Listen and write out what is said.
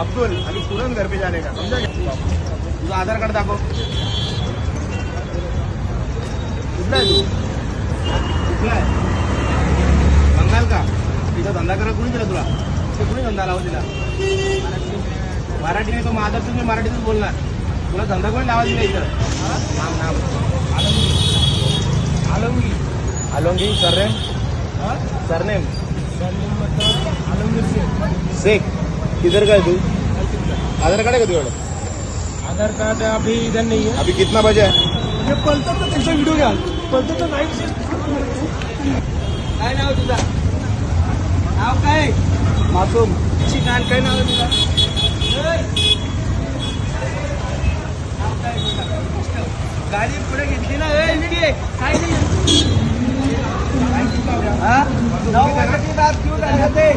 अब्दुल अभी तुरंत घर पे जाने का, समझा क्या? तुझा आधार कार्ड दाखव. कुठला आहे तू? कुठला आहे? बंगाल का? तिथं धंदा करायला कुणी दिला तुला? ते कुणी धंदा लावा दिला? मराठीने तो महाराष्ट्र मी मराठीतच बोलणार. तुला धंदा कोणी लावा दिला इथं? नाम नाम आलमगी. आलमगी सरनेम? सरनेम शेख. किधर का है तू? आधार कार्ड है का तुझे? आधार कार्ड अभी इधर नहीं है. अभी कितना बजे है? हे पलतं तर त्यांचा व्हिडिओ घ्या. पलतं तर नाही. काय नाव तुझा? नाव काय? मासूम. चिकान काय नाव आहे तुझा? नाव काय तुझं? गाडी पुढे घेतली ना. काय नाही. हाँ 9 बजे की बात क्यों कर रहे थे?